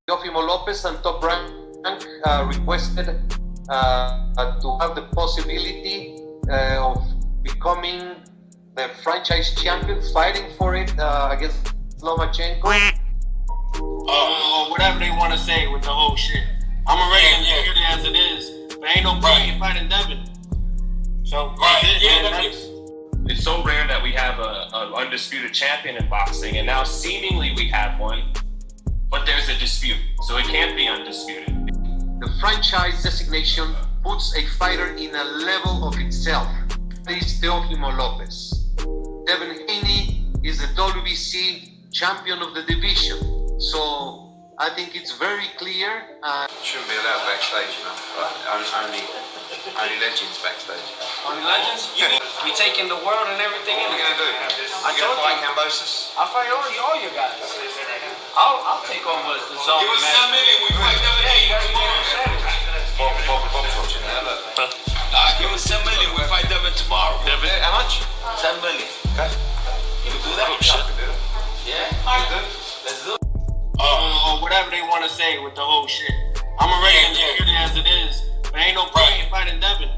Teofimo Lopez and Top Rank requested to have the possibility of becoming the franchise champion, fighting for it against Lomachenko. Or whatever they want to say with the whole shit. I'm already here as it is. But ain't no point in fighting Devin. So, it's so rare that we have a undisputed champion in boxing, and now seemingly we have one, but there's a dispute, so it can't be undisputed. The franchise designation puts a fighter in a level of itself. This is Teofimo Lopez. Devin Haney is the WBC champion of the division, so I think it's very clear. Shouldn't be allowed backstage, you know. Only legends backstage. Only legends? We taking the world and everything in. What are we going to do? I told fight you. Cambosis? I'll fight all your guys. I'll take over the zone. Give us 10 million, we fight Devin Haney tomorrow. Bob's watching now, look. Give us 10 million, we fight Devin tomorrow. Devin, how much? 10 million. Okay. You can do that? Yeah? Let's do it. Or whatever they want to say with the whole shit. I'm already here as it is. But ain't no point in fighting Devin.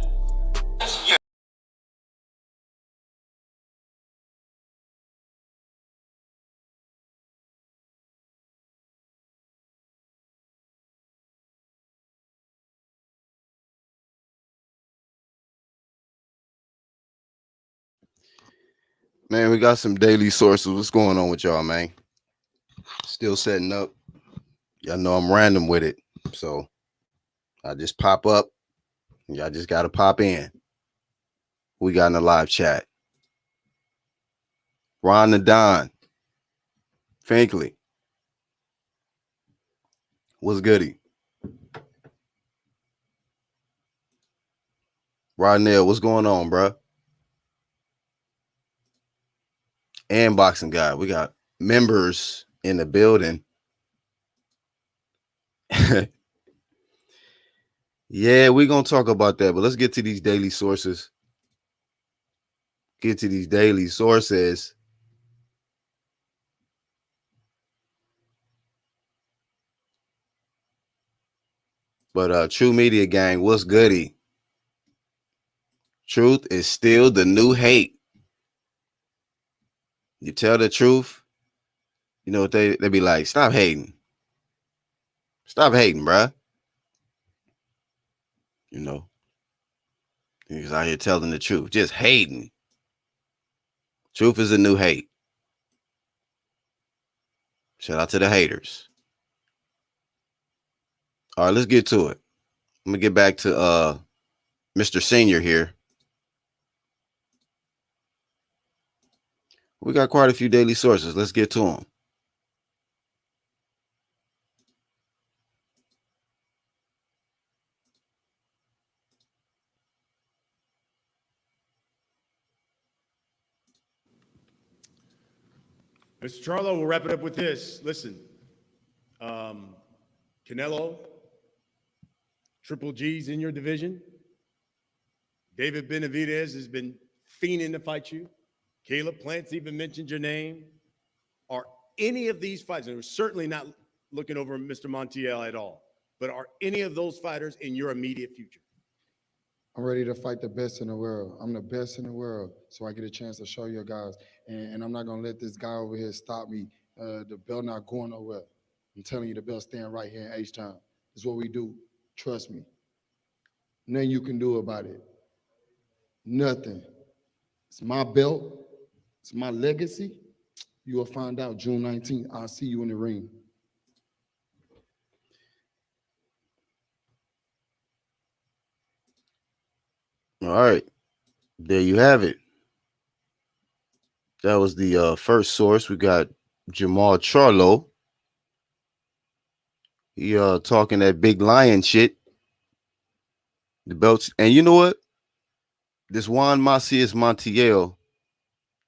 Man, we got some daily sources. What's going on with y'all, man? Still setting up. Y'all know I'm random with it. So I just pop up. Y'all just got to pop in. We got in the live chat. Ron the Don. Finkley. What's goody? Rodnell, what's going on, bro? And Boxing Guy. We got members in the building. Yeah, we're going to talk about that, but let's get to these daily sources. But True Media Gang, what's goody? Truth is still the new hate. You tell the truth, you know what they be like, stop hating. Stop hating, bruh. You know, he's out here telling the truth, just hating. Truth is a new hate. Shout out to the haters. All right, let's get to it. I'm gonna get back to Mr. Senior here. We got quite a few daily sources. Let's get to them. Mr. Charlo, we'll wrap it up with this. Listen, Canelo, Triple G's in your division. David Benavidez has been fiending to fight you. Caleb Plant's even mentioned your name. Are any of these fighters, and we're certainly not looking over Mr. Montiel at all, but are any of those fighters in your immediate future? I'm ready to fight the best in the world. I'm the best in the world, so I get a chance to show you guys. And I'm not going to let this guy over here stop me. The belt not going nowhere. I'm telling you, the belt stand right here in H-Town. This is what we do. Trust me. Nothing you can do about it. Nothing. It's my belt. It's my legacy. You will find out June 19th. I'll see you in the ring. All right. There you have it. That was the first source. We got Jamal Charlo. He talking that big lion shit. The belts. And you know what? This Juan Macias Montiel,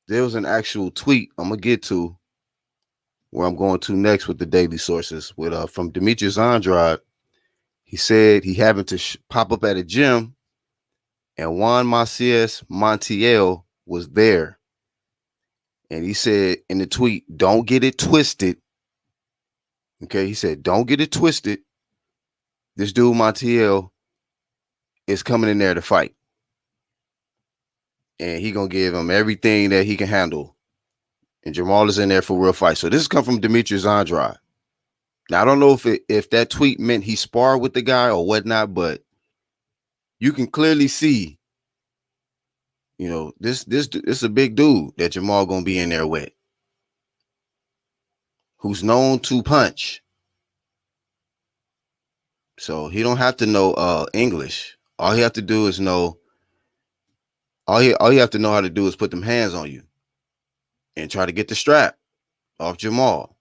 there was an actual tweet I'm going to get to where I'm going to next with the daily sources with from Demetrius Andrade. He said he happened to pop up at a gym and Juan Macias Montiel was there. And he said in the tweet, don't get it twisted. Okay, he said, don't get it twisted. This dude Montiel is coming in there to fight. And he gonna give him everything that he can handle. And Jamal is in there for a real fight. So this has come from Demetrius Andrade. Now I don't know if that tweet meant he sparred with the guy or whatnot, but you can clearly see, you know, this is a big dude that Jamal gonna be in there with, who's known to punch. So he don't have to know English. All he have to do is know. All you have to know how to do is put them hands on you and try to get the strap off Jamal.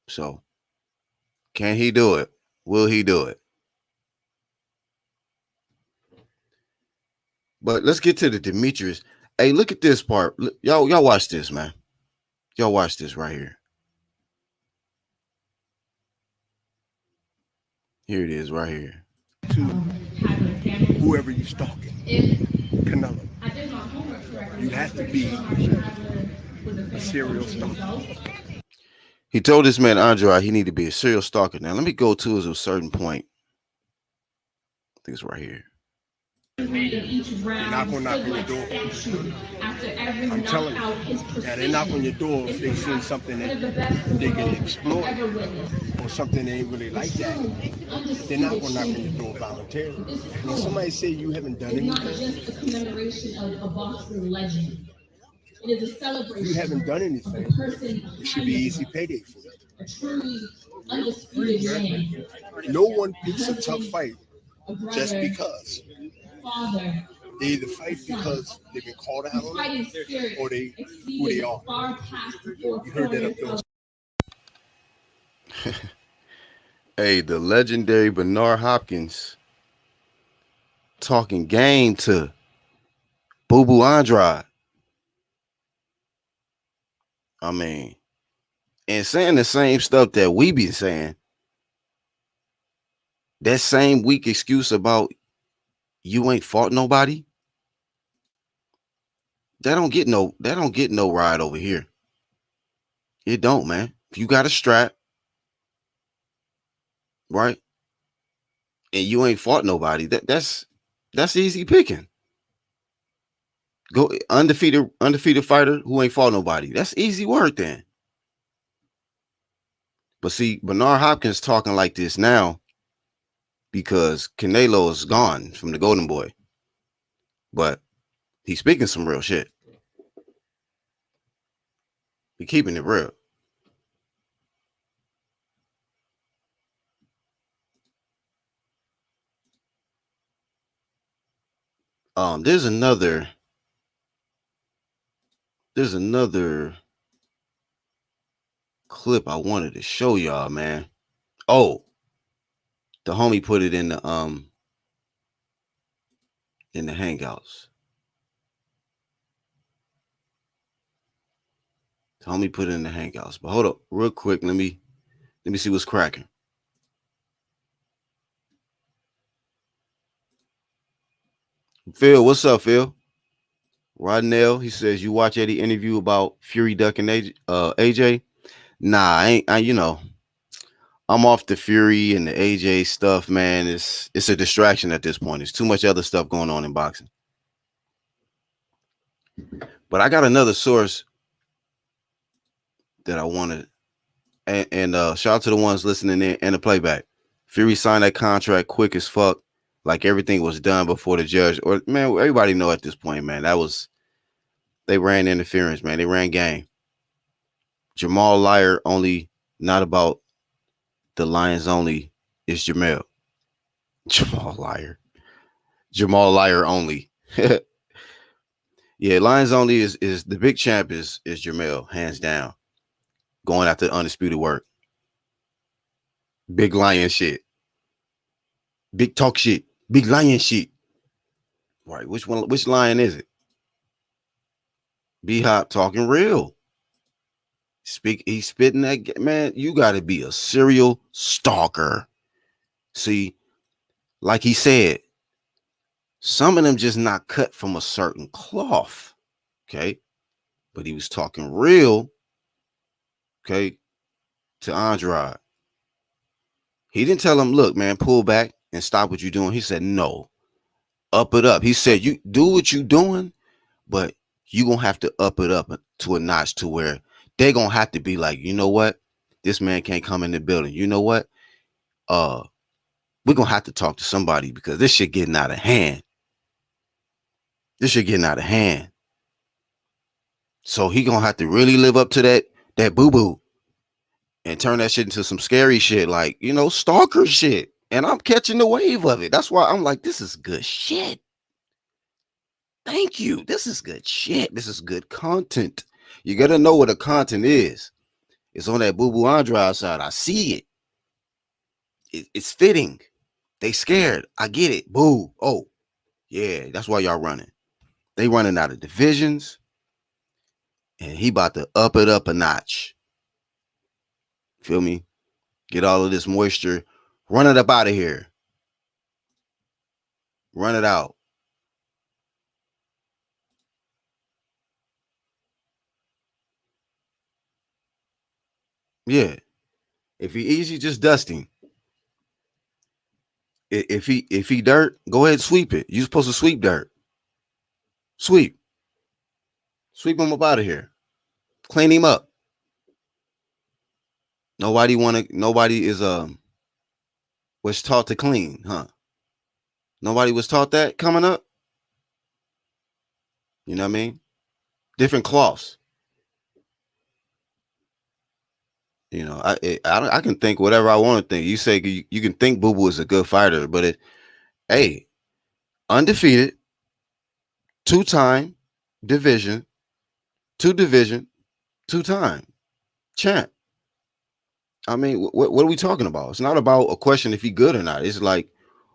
So can he do it? Will he do it? But let's get to the Demetrius. Hey, look at this part. Y'all watch this, man. Y'all watch this right here. Here it is right here. To whoever you're stalking, Canelo. You have to be a serial stalker. He told this man, Andre, he need to be a serial stalker. Now, let me go to a certain point. I think it's right here. They're not going to knock on your door. I'm telling you. Now, they knock on your door if they see something that they can exploit or something they ain't really like that. They're not going to knock on your door voluntarily. When somebody say you haven't done anything, not just a commemoration of a boxing legend. It is a celebration. You haven't done anything. It should be easy payday for you. A truly undisputed man. No one picks a tough fight just because. Father. They either fight because they've been called out on it or they who they are. You heard that up there. Hey, the legendary Bernard Hopkins talking game to Boo Boo Andrade. I mean, and saying the same stuff that we be saying. That same weak excuse about you ain't fought nobody. That don't get no ride over here. It don't, man. If you got a strap, right? And you ain't fought nobody, that's easy picking. Go undefeated fighter who ain't fought nobody. That's easy work then. But see, Bernard Hopkins talking like this now because Canelo is gone from the Golden Boy. But he's speaking some real shit. He keeping it real. There's another clip I wanted to show y'all, man. Oh, the homie put it in the hangouts. The homie put it in the hangouts. But hold up, real quick. Let me see what's cracking. Phil, what's up, Phil? Rodnell, he says, you watch Eddie interview about Fury ducking AJ? Nah, I'm off the Fury and the AJ stuff, man. It's a distraction at this point. There's too much other stuff going on in boxing. But I got another source that I wanted. And shout out to the ones listening in and the playback. Fury signed that contract quick as fuck. Like everything was done before the judge. Or, man, everybody know at this point, man, they ran interference, man. They ran game. Jamal Liar only, not about the Lions only, is Jamel. Jamal Liar only. Yeah, Lions only is the big champ is Jamel, hands down. Going after the undisputed work. Big lion shit. Big talk shit. Big lion shit. Right, which lion is it? B-Hop talking real. He's spitting that, man. You got to be a serial stalker. See, like he said, some of them just not cut from a certain cloth. Okay. But he was talking real. Okay. to Andrade. He didn't tell him, look, man, pull back and stop what you're doing. He said, no, up it up. He said, you do what you're doing, but you're going to have to up it up to a notch to where they're going to have to be like, you know what? This man can't come in the building. You know what? We're going to have to talk to somebody because this shit getting out of hand. This shit getting out of hand. So he going to have to really live up to that boo-boo and turn that shit into some scary shit, like, you know, stalker shit. And I'm catching the wave of it. That's why I'm like, this is good shit. Thank you. This is good shit. This is good content. You got to know what the content is. It's on that boo-boo Andrade side. I see it. It's fitting. They scared. I get it. Boo. Oh, yeah. That's why y'all running. They running out of divisions. And he about to up it up a notch. Feel me? Get all of this moisture. Run it up out of here. Run it out. Yeah. If he easy, just dusting. If he dirt, go ahead and sweep it. You're supposed to sweep dirt. Sweep. Sweep him up out of here. Clean him up. Nobody is was taught to clean, huh? Nobody was taught that coming up. You know what I mean? Different cloths. You know, I can think whatever I want to think. You say you can think Boo Boo is a good fighter, but hey, undefeated, two-time division, two-time champ. I mean, what are we talking about? It's not about a question if he good or not. It's like,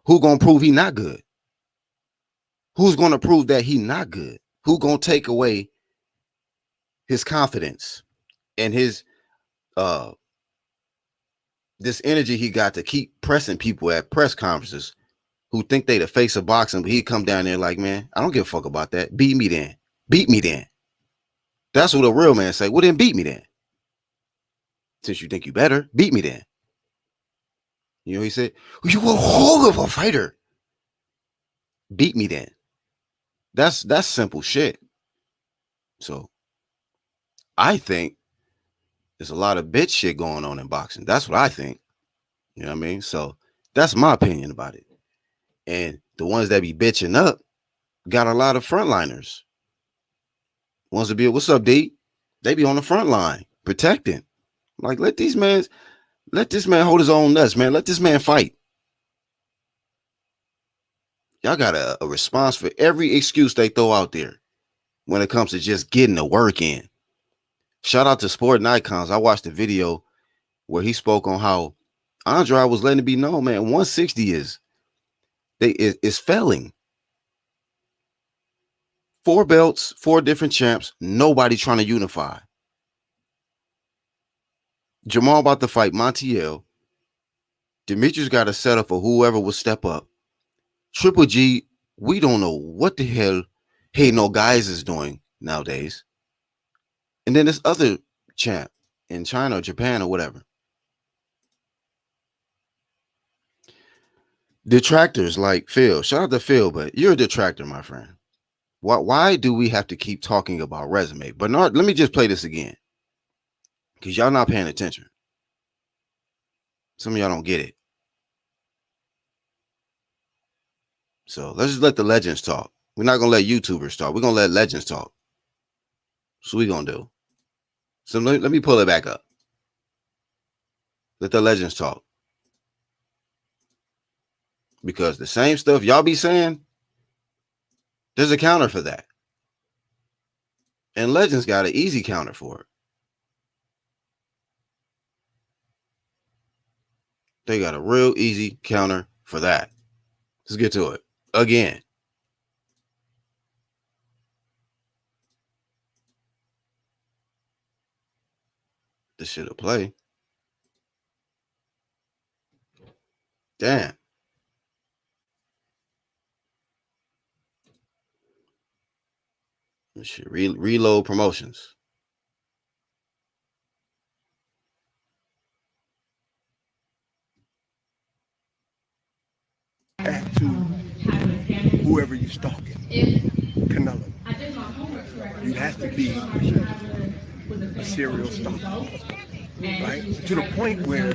who gonna prove he not good? Who's gonna prove that he not good? Who gonna take away his confidence and his this energy he got to keep pressing people at press conferences who think they the face of boxing, but he come down there like, man, I don't give a fuck about that. Beat me then. Beat me then. That's what a real man say. Well, then beat me then. Since you think you better, beat me then. You know, he said, you a whole of a fighter. Beat me then. That's simple shit. So I think there's a lot of bitch shit going on in boxing. That's what I think. You know what I mean? So that's my opinion about it. And the ones that be bitching up got a lot of frontliners. Ones to be, what's up, D? They be on the front line protecting. Like, let this man hold his own nuts, man. Let this man fight. Y'all got a response for every excuse they throw out there when it comes to just getting the work in. Shout out to Sporting Icons. I watched the video where he spoke on how Andrade was letting it be known, man, 160 is failing. 4 belts, 4 different champs, nobody trying to unify. Jamal about to fight Montiel. Demetrius got a setup for whoever will step up. Triple G, we don't know what the hell Hey No Guys is doing nowadays. And then this other champ in China or Japan or whatever. Detractors like Phil. Shout out to Phil, but you're a detractor, my friend. Why do we have to keep talking about resume? Bernard, let me just play this again. Because y'all not paying attention. Some of y'all don't get it. So let's just let the legends talk. We're not going to let YouTubers talk. We're going to let legends talk. That's what we're going to do. So let me pull it back up. Let the legends talk. Because the same stuff y'all be saying, there's a counter for that. And legends got an easy counter for it. They got a real easy counter for that. Let's get to it. Again. This shit'll play. Damn. This shit, reload promotions. you stalking If Canelo. I did my homework correctly, You have to be a serial stalker, right? To the point where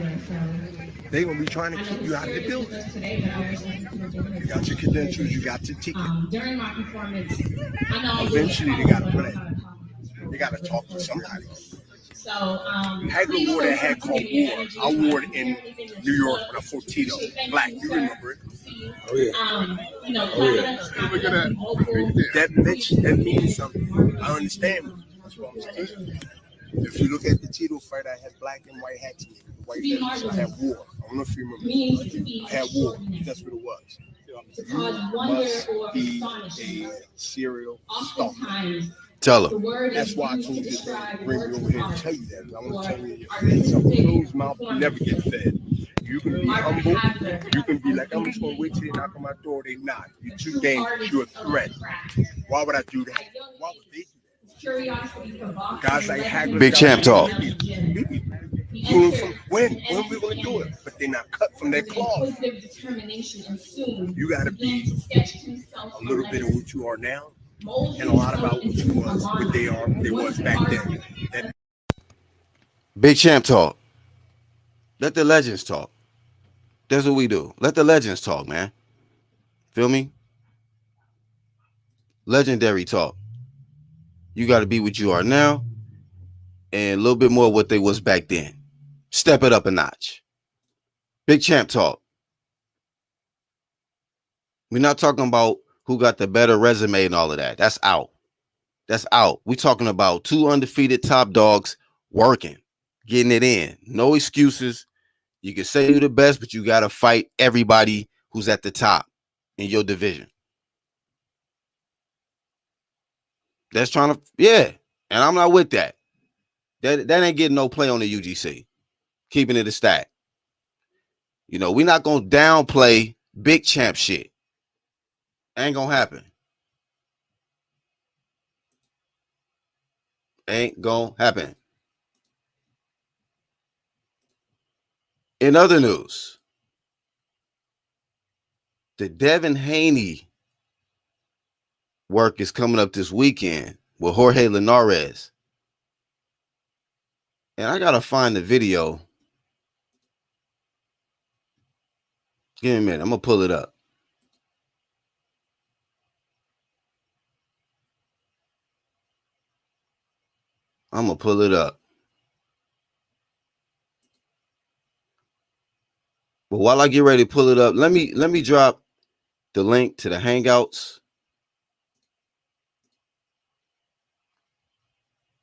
they're gonna be trying to keep you out of the building. You got your credentials, you got your ticket. During my performance, I know Eventually, they gotta play. They gotta talk to somebody. So, Hagler wore that hat called War. I wore it in New York when I fought Tito. Black, you remember it? Oh yeah. Oh yeah. Look at that. That means something. I understand. That's what I'm saying. If you look at the Tito fight, I had black and white hats in it. White hats. I had War. I don't know if you remember. I had War. That's what it was. You must be a serial stalker. Tell him. That's why I told you to bring me over here to tell you that. I want to tell you you're fed. Some closed mouth never get fed. You can be humble. You can be like, I'm just going to wait till they knock on my door. They knock. You're too dangerous. You're a threat. Why would I do that? Why would they do that? Guys like Hagler. Big champ talk. When we going to do it? But they're not cut from their cloth. You got to be a little bit of what you are now. And a lot about what they was back then. Big champ talk. Let the legends talk. That's what we do. Let the legends talk, man. Feel me? Legendary talk. You got to be what you are now and a little bit more what they was back then. Step it up a notch. Big champ talk. We're not talking about who got the better resume and all of that. That's out. That's out. We're talking about two undefeated top dogs working, getting it in. No excuses. You can say you're the best, but you got to fight everybody who's at the top in your division. That's trying to, yeah. And I'm not with that. That ain't getting no play on the UGC. Keeping it a stack. You know, we're not going to downplay big champ shit. Ain't gonna happen. Ain't gonna happen. In other news, the Devin Haney work is coming up this weekend with Jorge Linares. And I gotta find the video. Give me a minute. I'm gonna pull it up. I'm gonna pull it up. But while I get ready to pull it up, let me drop the link to the Hangouts.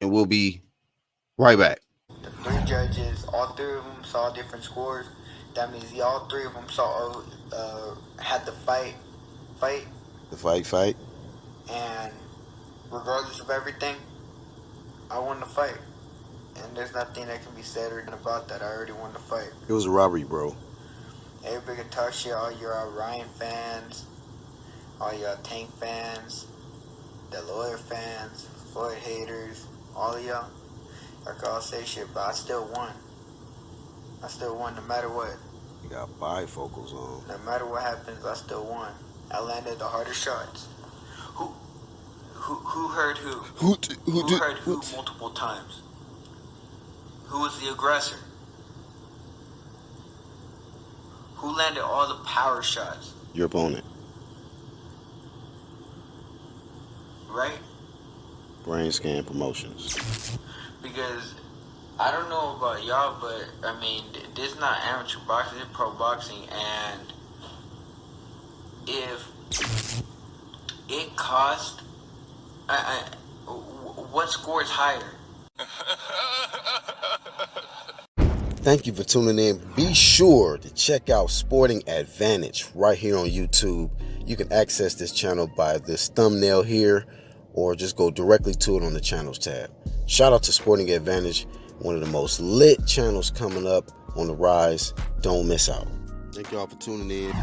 And we'll be right back. The three judges, all three of them saw different scores. That means all three of them saw had the fight. The fight. And regardless of everything, I won the fight. And there's nothing that can be said or done about that. I already won the fight. It was a robbery, bro. Everybody can talk shit. All your Ryan fans, all your Tank fans, the Lawyer fans, Floyd haters, all of y'all. I can all say shit, but I still won. I still won no matter what. You got bifocals on. No matter what happens, I still won. I landed the hardest shots. Who heard who? Who heard who multiple times? Who was the aggressor? Who landed all the power shots? Your opponent. Right? Brain Scan Promotions. Because I don't know about y'all, but I mean, this is not amateur boxing, it's pro boxing, and if it cost, what score is higher? Thank you for tuning in. Be sure to check out Sporting Advantage right here on YouTube. You can access this channel by this thumbnail here, or just go directly to it on the channels tab. Shout out to Sporting Advantage, one of the most lit channels coming up on the rise. Don't miss out. Thank y'all for tuning in.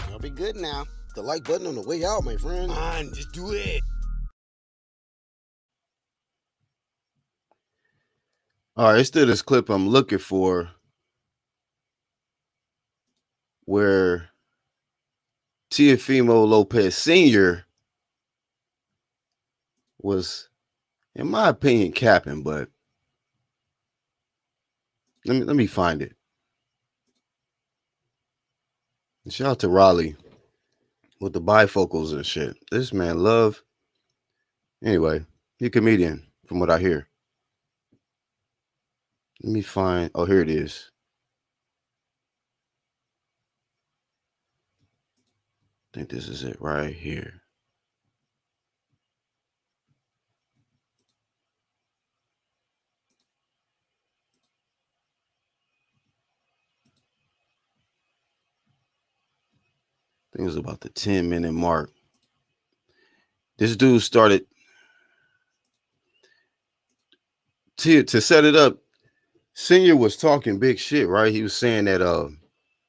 Y'all be good now. The like button on the way out, my friend. Come on, just do it. All right, it's still this clip I'm looking for where Teofimo Lopez Sr. was, in my opinion, capping, but let me find it. Shout out to Raleigh with the bifocals and shit. This man love. Anyway, he a comedian from what I hear. Let me find. Oh, here it is. I think this is it right here. I think it was about the 10-minute mark. This dude started to set it up. Senior was talking big shit, right? He was saying that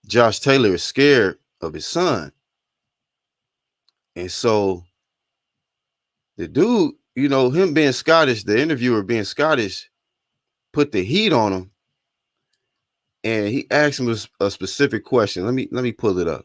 Josh Taylor is scared of his son. And so the dude, you know, him being Scottish, the interviewer being Scottish, put the heat on him. And he asked him a specific question. Let me pull it up.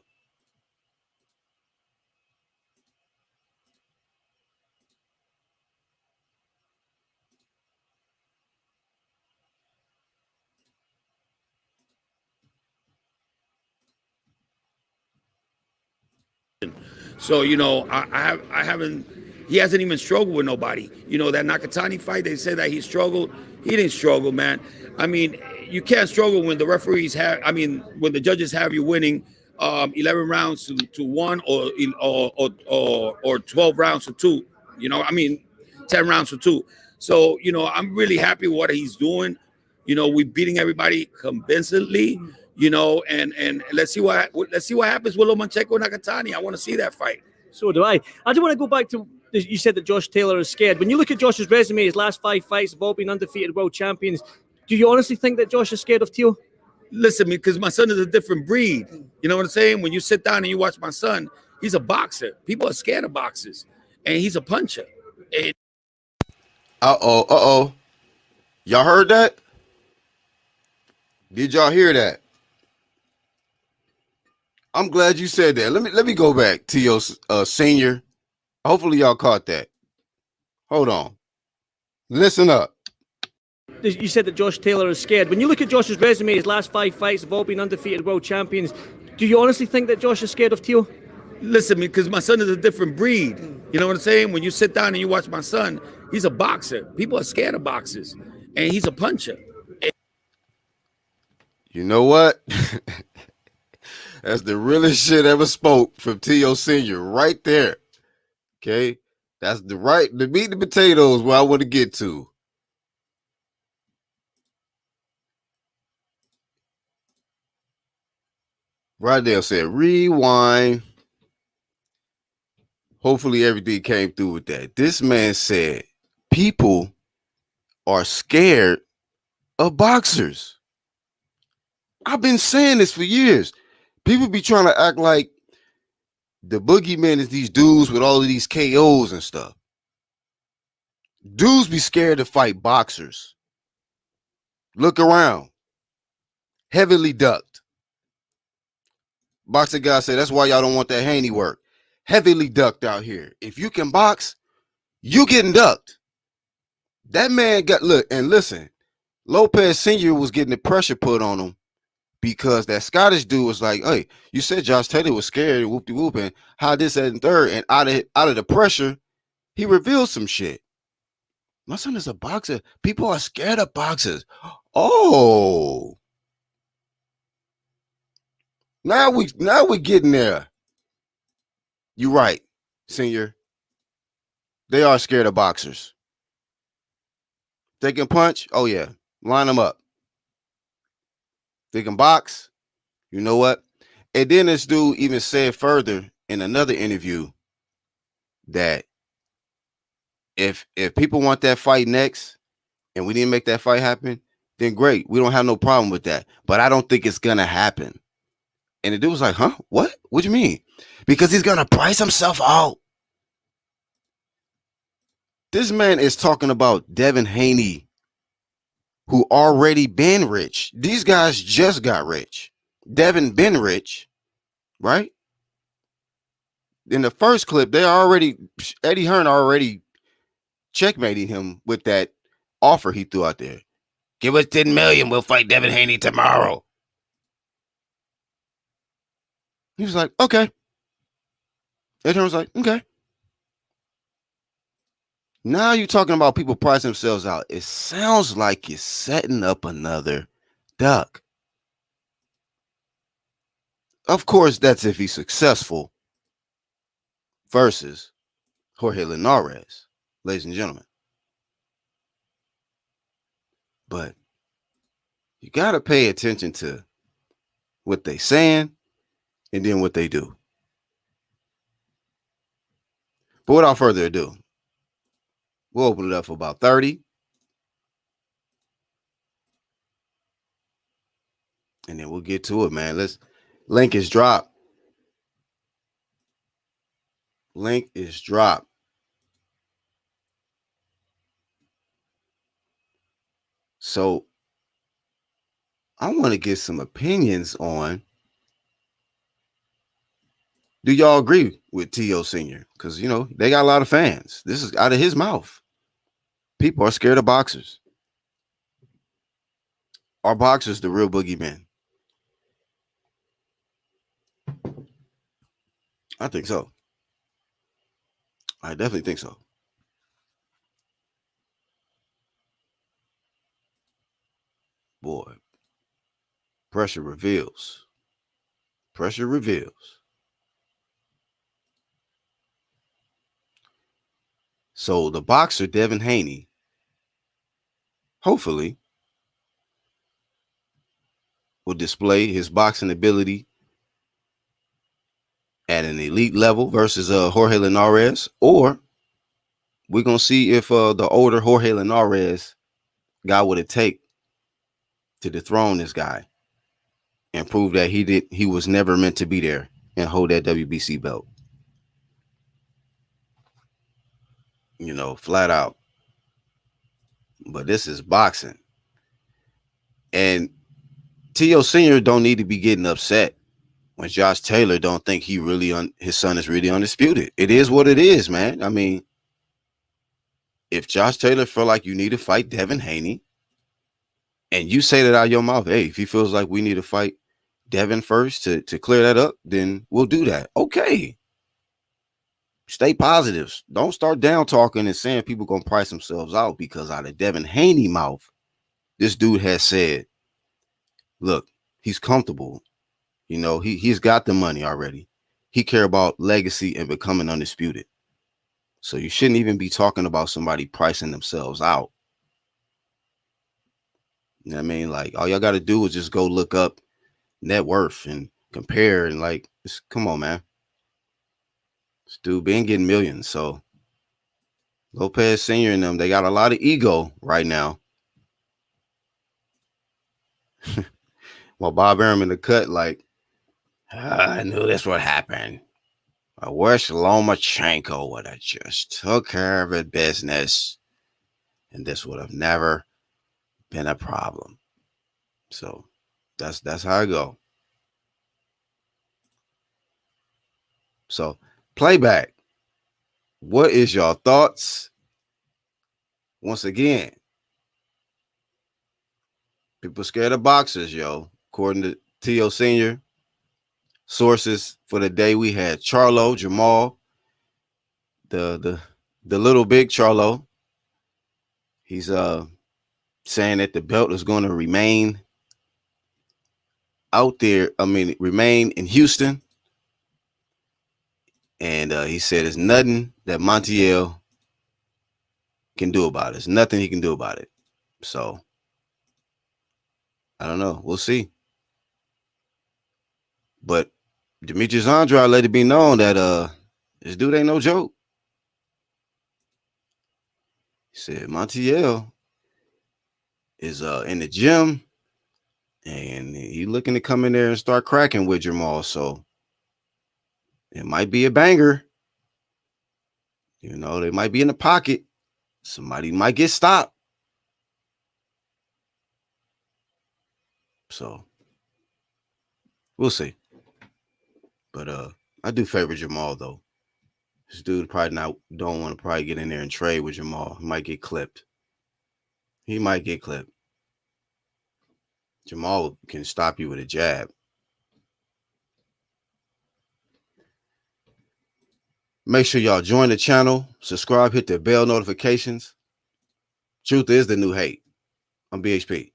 So, you know, I haven't, he hasn't even struggled with nobody. You know, that Nakatani fight, they said that he struggled. He didn't struggle, man. I mean, you can't struggle when the referees have, I mean, when the judges have you winning 11 rounds to 1 or 12 rounds to 2. You know, I mean, 10 rounds to 2. So, you know, I'm really happy with what he's doing. You know, we're beating everybody convincingly. You know, and let's see what happens with Lomachenko and Nakatani. I want to see that fight. So do I. I do want to go back to, you said that Josh Taylor is scared. When you look at Josh's resume, his last 5 fights have all been undefeated world champions. Do you honestly think that Josh is scared of Teal? Listen, because my son is a different breed. You know what I'm saying? When you sit down and you watch my son, he's a boxer. People are scared of boxers, and he's a puncher. And Uh-oh. Y'all heard that? Did y'all hear that? I'm glad you said that. Let me go back to your senior. Hopefully y'all caught that. Hold on. Listen up. You said that Josh Taylor is scared. When you look at Josh's resume, his last 5 fights have all been undefeated world champions. Do you honestly think that Josh is scared of Teal? Listen, because my son is a different breed. You know what I'm saying? When you sit down and you watch my son, he's a boxer. People are scared of boxers, and he's a puncher. You know what? That's the realest shit ever spoke from T.O. Senior right there. Okay? That's the meat and potatoes where I want to get to. Rydell said, rewind. Hopefully everything came through with that. This man said, people are scared of boxers. I've been saying this for years. People be trying to act like the boogeyman is these dudes with all of these KOs and stuff. Dudes be scared to fight boxers. Look around. Heavily ducked. Boxing guy said, that's why y'all don't want that Haney work. Heavily ducked out here. If you can box, you getting ducked. That man got, look, and listen, Lopez Sr. was getting the pressure put on him because that Scottish dude was like, hey, you said Josh Taylor was scared, whoop-de-whoop, and how this, that, and third, and out of the pressure, he revealed some shit. My son is a boxer. People are scared of boxers. Oh. Now we getting there. You right, Senior. They are scared of boxers. They can punch. Oh yeah, line them up. They can box. You know what? And then this dude even said further in another interview that if people want that fight next, and we didn't make that fight happen, then great. We don't have no problem with that. But I don't think it's gonna happen. And the dude was like, huh? What? What do you mean? Because he's going to price himself out. This man is talking about Devin Haney, who already been rich. These guys just got rich. Devin been rich, right? In the first clip, Eddie Hearn already checkmating him with that offer he threw out there. Give us 10 million, we'll fight Devin Haney tomorrow. He was like, okay. Ed Hearn was like, okay. Now you're talking about people pricing themselves out. It sounds like you're setting up another duck. Of course, that's if he's successful versus Jorge Linares, ladies and gentlemen. But you got to pay attention to what they saying and then what they do. But without further ado, we'll open it up for about 30. And then we'll get to it, man. Link is dropped. Link is dropped. So I want to get some opinions on, do y'all agree with T.O. Sr.? Because, you know, they got a lot of fans. This is out of his mouth. People are scared of boxers. Are boxers the real boogeymen? I think so. I definitely think so. Boy, pressure reveals. Pressure reveals. So the boxer, Devin Haney, hopefully will display his boxing ability at an elite level versus Jorge Linares, or we're going to see if the older Jorge Linares got what it take to dethrone this guy and prove that he was never meant to be there and hold that WBC belt. You know, flat out. But this is boxing. And T.O. Sr. don't need to be getting upset when Josh Taylor don't think his son is really undisputed. It is what it is, man. I mean, if Josh Taylor feel like you need to fight Devin Haney, and you say that out of your mouth, hey, if he feels like we need to fight Devin first to clear that up, then we'll do that. Okay. Stay positive. Don't start down talking and saying people gonna price themselves out, because out of Devin Haney mouth, this dude has said, look, he's comfortable. You know, he's got the money already. He care about legacy and becoming undisputed. So you shouldn't even be talking about somebody pricing themselves out. You know what I mean? Like, all y'all got to do is just go look up net worth and compare, and like, come on, man. This dude been getting millions. So Lopez Sr. and them, they got a lot of ego right now. While Bob Arum in the cut, like, I knew this would happen. I wish Lomachenko would have just took care of his business, and this would have never been a problem. So that's how I go. So, playback. What is your thoughts? Once again, people scared of boxers, yo. According to T.O. Sr., sources for the day, we had Charlo, Jamal, the little big Charlo. He's saying that the belt is going to remain out there. I mean, remain in Houston. And he said there's nothing that Montiel can do about it. There's nothing he can do about it. So, I don't know. We'll see. But Demetrius Andrade let it be known that this dude ain't no joke. He said Montiel is in the gym, and he looking to come in there and start cracking with Jamal. So it might be a banger. You know, they might be in the pocket. Somebody might get stopped. So we'll see. But I do favor Jamal, though. This dude don't want to probably get in there and trade with Jamal. He might get clipped. He might get clipped. Jamal can stop you with a jab. Make sure y'all join the channel, subscribe, hit the bell notifications. Truth is the new hate. I'm BHP.